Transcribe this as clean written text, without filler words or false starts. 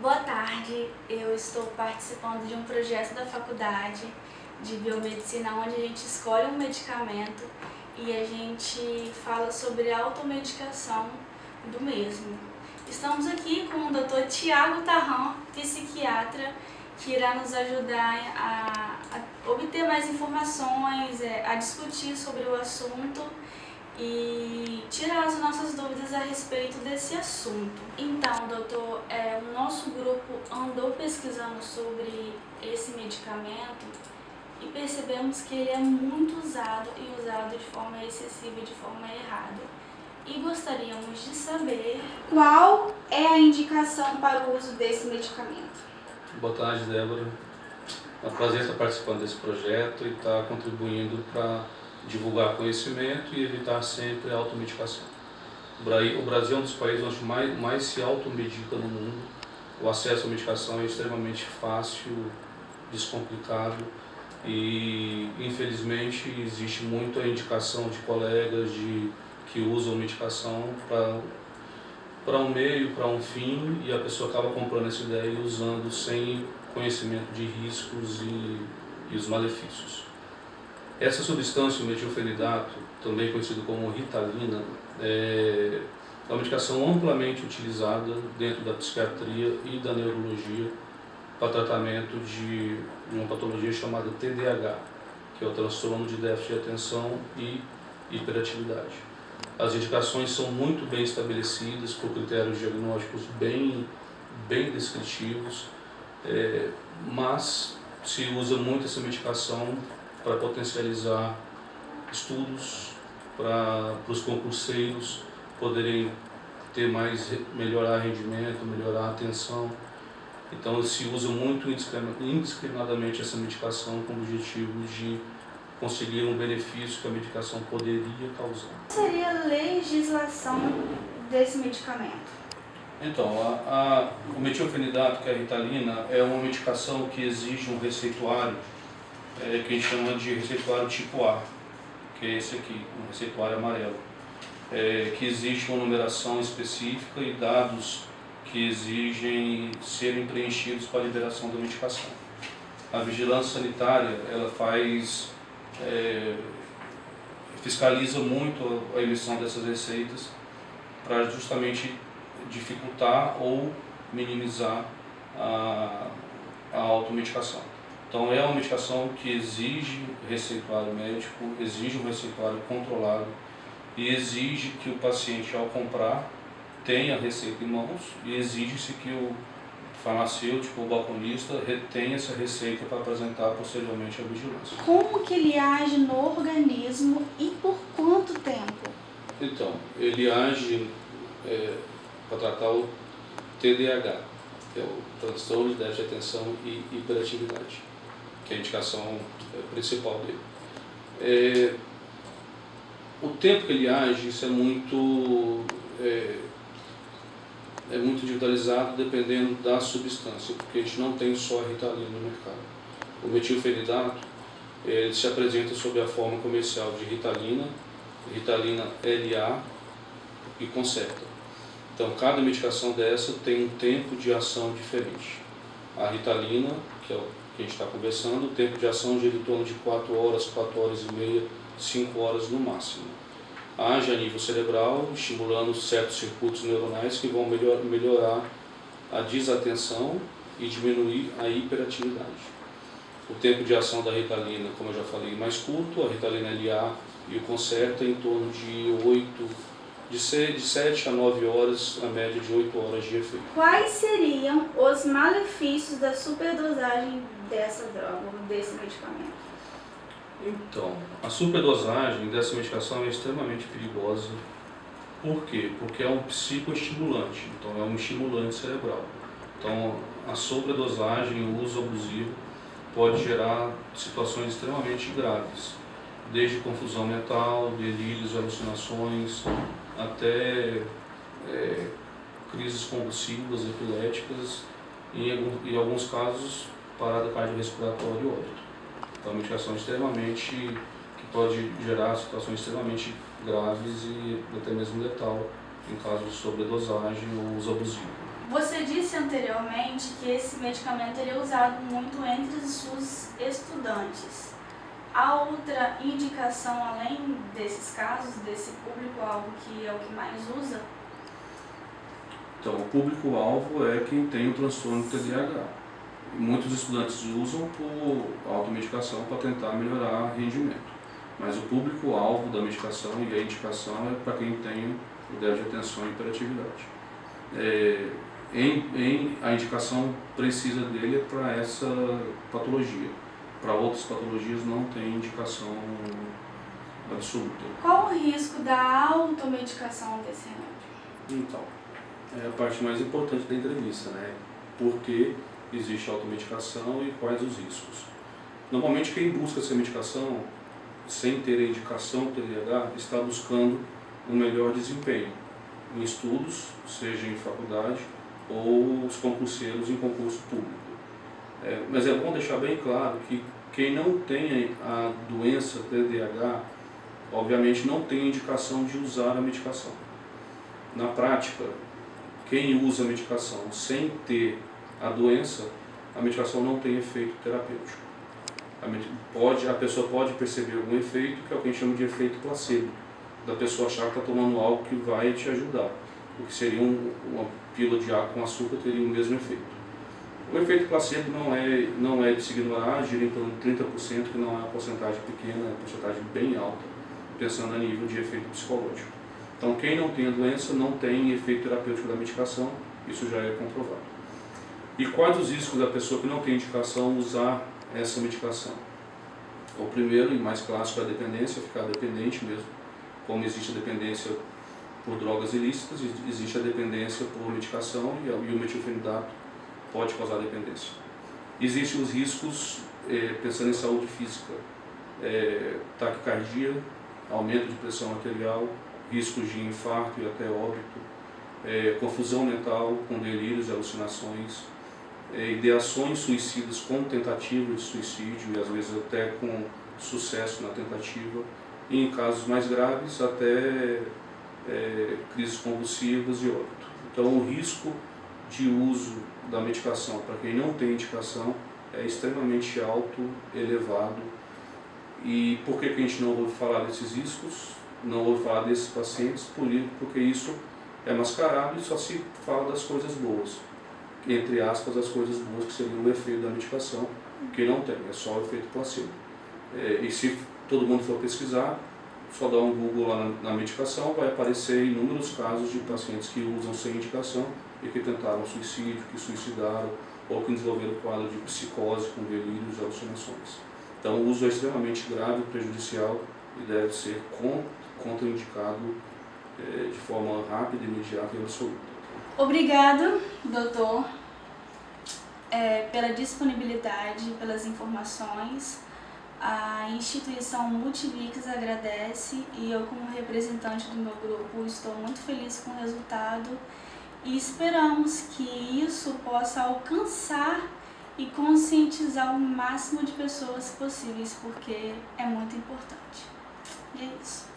Boa tarde, eu estou participando de um projeto da faculdade de biomedicina onde a gente escolhe um medicamento e a gente fala sobre a automedicação do mesmo. Estamos aqui com o Dr. Tiago Tarrão, psiquiatra, que irá nos ajudar a obter mais informações, a discutir sobre o assunto e tirar as nossas dúvidas a respeito desse assunto. Então, doutor, o nosso grupo andou pesquisando sobre esse medicamento e percebemos que ele é muito usado e usado de forma excessiva e de forma errada. E gostaríamos de saber qual é a indicação para o uso desse medicamento. Boa tarde, Débora. É um prazer estar participando desse projeto e estar contribuindo para divulgar conhecimento e evitar sempre a automedicação. O Brasil é um dos países onde mais se automedica no mundo. O acesso à medicação é extremamente fácil, descomplicado e, infelizmente, existe muita indicação de colegas que usam medicação para um meio, para um fim, e a pessoa acaba comprando essa ideia e usando sem conhecimento de riscos e os malefícios. Essa substância, o metilfenidato, também conhecido como Ritalina, é uma medicação amplamente utilizada dentro da psiquiatria e da neurologia para tratamento de uma patologia chamada TDAH, que é o transtorno de déficit de atenção e hiperatividade. As indicações são muito bem estabelecidas, por critérios diagnósticos bem descritivos, mas se usa muito essa medicação para potencializar estudos, para os concurseiros poderem melhorar rendimento, melhorar a atenção. Então se usa muito indiscriminadamente essa medicação com o objetivo de conseguir um benefício que a medicação poderia causar. Qual seria a legislação desse medicamento? Então, o metilfenidato, que é a Ritalina, é uma medicação que exige um receituário, que a gente chama de receituário tipo A, que é esse aqui, um receituário amarelo, que existe uma numeração específica e dados que exigem serem preenchidos para a liberação da medicação. A vigilância sanitária, ela fiscaliza muito a emissão dessas receitas para justamente dificultar ou minimizar a automedicação. Então é uma medicação que exige receituário médico, exige um receituário controlado e exige que o paciente, ao comprar, tenha a receita em mãos e exige-se que o farmacêutico ou balconista retenha essa receita para apresentar posteriormente à vigilância. Como que ele age no organismo e por quanto tempo? Então, ele age para tratar o TDAH, que é o transtorno de déficit de atenção e hiperatividade, que é a indicação principal dele. O tempo que ele age, isso é muito individualizado dependendo da substância, porque a gente não tem só a Ritalina no mercado. O metilfenidato, ele se apresenta sob a forma comercial de Ritalina, Ritalina LA e Concerta. Então, cada medicação dessa tem um tempo de ação diferente. A Ritalina, que é o que a gente está conversando, o tempo de ação gira em torno de 4 horas, 4 horas e meia, 5 horas no máximo. Age a nível cerebral, estimulando certos circuitos neuronais que vão melhorar a desatenção e diminuir a hiperatividade. O tempo de ação da Ritalina, como eu já falei, é mais curto, a Ritalina LA e o Concerta em torno de 7 a 9 horas, a média de 8 horas de efeito. Quais seriam os malefícios da superdosagem dessa droga, desse medicamento? Então, a superdosagem dessa medicação é extremamente perigosa. Por quê? Porque é um psicoestimulante, então é um estimulante cerebral. Então, a sobredosagem, o uso abusivo, pode gerar situações extremamente graves, desde confusão mental, delírios, alucinações, até crises convulsivas, epiléticas e, em alguns casos, parada cardiorrespiratória e óbito. Então, é uma medicação que pode gerar situações extremamente graves e até mesmo letal em caso de sobredosagem ou uso abusivo. Você disse anteriormente que esse medicamento ele é usado muito entre os estudantes. Há outra indicação além desses casos, desse público-alvo que é o que mais usa? Então, o público-alvo é quem tem o transtorno TDAH. Muitos estudantes usam por automedicação para tentar melhorar o rendimento. Mas o público-alvo da medicação e a indicação é para quem tem o déficit de atenção e hiperatividade. A indicação precisa dele é para essa patologia. Para outras patologias não tem indicação absoluta. Qual o risco da automedicação desse remédio? Então, é a parte mais importante da entrevista, né? Por que existe a automedicação e quais os riscos. Normalmente quem busca essa medicação, sem ter a indicação do TDAH, está buscando um melhor desempenho em estudos, seja em faculdade ou os concurseiros em concurso público. Mas é bom deixar bem claro que quem não tem a doença TDAH, obviamente não tem a indicação de usar a medicação. Na prática, quem usa a medicação sem ter a doença, a medicação não tem efeito terapêutico. A pessoa pode perceber algum efeito, que é o que a gente chama de efeito placebo, da pessoa achar que está tomando algo que vai te ajudar. O que seria uma pílula de água com açúcar teria o mesmo efeito. O efeito placebo não é de se ignorar, gira em torno de 30%, que não é uma porcentagem pequena, é uma porcentagem bem alta, pensando a nível de efeito psicológico. Então, quem não tem a doença não tem efeito terapêutico da medicação, isso já é comprovado. E quais os riscos da pessoa que não tem indicação usar essa medicação? O primeiro e mais clássico é a dependência, ficar dependente mesmo. Como existe a dependência por drogas ilícitas, existe a dependência por medicação e o metilfenidato pode causar dependência. Existem os riscos, pensando em saúde física, taquicardia, aumento de pressão arterial, riscos de infarto e até óbito, confusão mental com delírios e alucinações, ideações suicidas com tentativa de suicídio e às vezes até com sucesso na tentativa, e em casos mais graves até crises convulsivas e óbito. Então o risco de uso da medicação para quem não tem indicação é extremamente alto, elevado. E por que a gente não ouve falar desses riscos, não ouve falar desses pacientes? Porque isso é mascarado e só se fala das coisas boas, entre aspas, as coisas boas que seriam o efeito da medicação, que não tem, é só o efeito placebo. E se todo mundo for pesquisar, só dá um Google lá na medicação, vai aparecer inúmeros casos de pacientes que usam sem indicação e que tentaram suicídio, que suicidaram ou que desenvolveram quadro de psicose com delírios e alucinações. Então o uso é extremamente grave, prejudicial e deve ser contraindicado de forma rápida, imediata e absoluta. Obrigado, doutor, pela disponibilidade, pelas informações. A instituição Multivix agradece e eu, como representante do meu grupo, estou muito feliz com o resultado e esperamos que isso possa alcançar e conscientizar o máximo de pessoas possíveis, porque é muito importante. E é isso.